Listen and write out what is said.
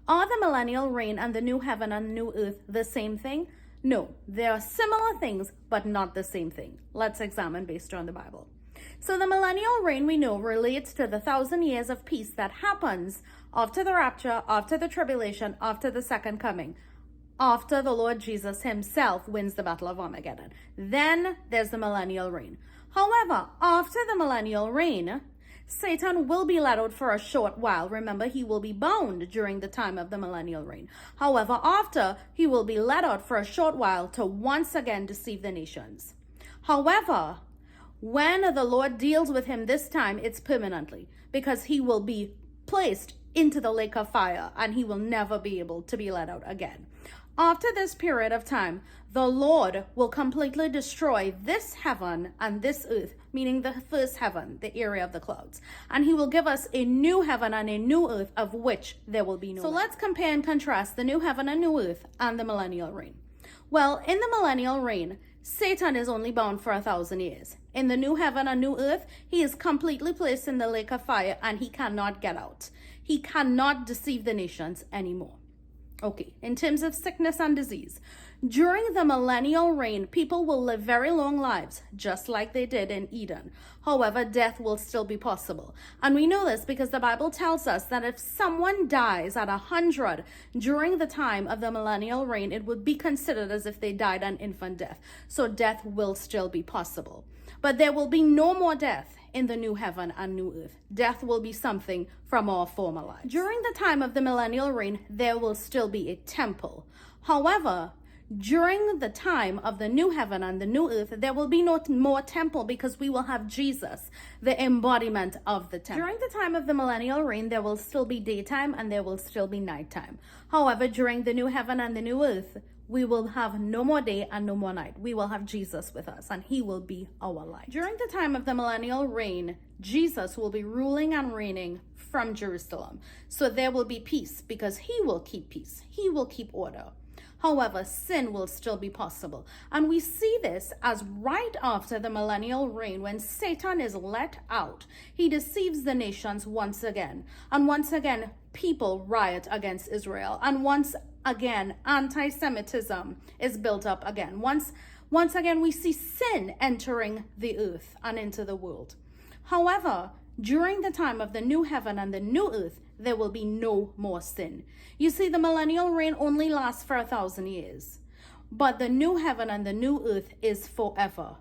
Are the millennial reign and the new heaven and new earth the same thing? No, they are similar things, but not the same thing. Let's examine based on the Bible. So the millennial reign, we know, relates to the 1,000 years of peace that happens after the rapture, after the tribulation, after the second coming, after the Lord Jesus himself wins the battle of Armageddon. Then there's the millennial reign. However, after the millennial reign, Satan will be let out for a short while. Remember, he will be bound during the time of the millennial reign. However, after, he will be let out for a short while to once again deceive the nations. However, when the Lord deals with him this time, it's permanently, because he will be placed into the lake of fire and he will never be able to be let out again. After this period of time, the Lord will completely destroy this heaven and this earth, meaning the first heaven, the area of the clouds. And he will give us a new heaven and a new earth of which there will be no. So let's compare and contrast the new heaven and new earth and the millennial reign. Well, in the millennial reign, Satan is only bound for 1,000 years. In the new heaven and new earth, he is completely placed in the lake of fire and he cannot get out. He cannot deceive the nations anymore. Okay, in terms of sickness and disease, during the millennial reign, people will live very long lives, just like they did in Eden. However, death will still be possible. And we know this because the Bible tells us that if someone dies at 100 during the time of the millennial reign, it would be considered as if they died an infant death. So death will still be possible. But there will be no more death in the new heaven and new earth. Death will be something from our former lives. During the time of the millennial reign, there will still be a temple. However, during the time of the new heaven and the new earth, there will be no more temple because we will have Jesus, the embodiment of the temple. During the time of the millennial reign, there will still be daytime and there will still be nighttime. However, during the new heaven and the new earth, we will have no more day and no more night. We will have Jesus with us and he will be our light. During the time of the millennial reign, Jesus will be ruling and reigning from Jerusalem. So there will be peace because he will keep peace. He will keep order. However, sin will still be possible. And we see this as right after the millennial reign, when Satan is let out, he deceives the nations once again. And once again, people riot against Israel. And once again, anti-Semitism is built up again. Once again, we see sin entering the earth and into the world. However, during the time of the new heaven and the new earth, there will be no more sin. You see, the millennial reign only lasts for 1,000 years, but the new heaven and the new earth is forever.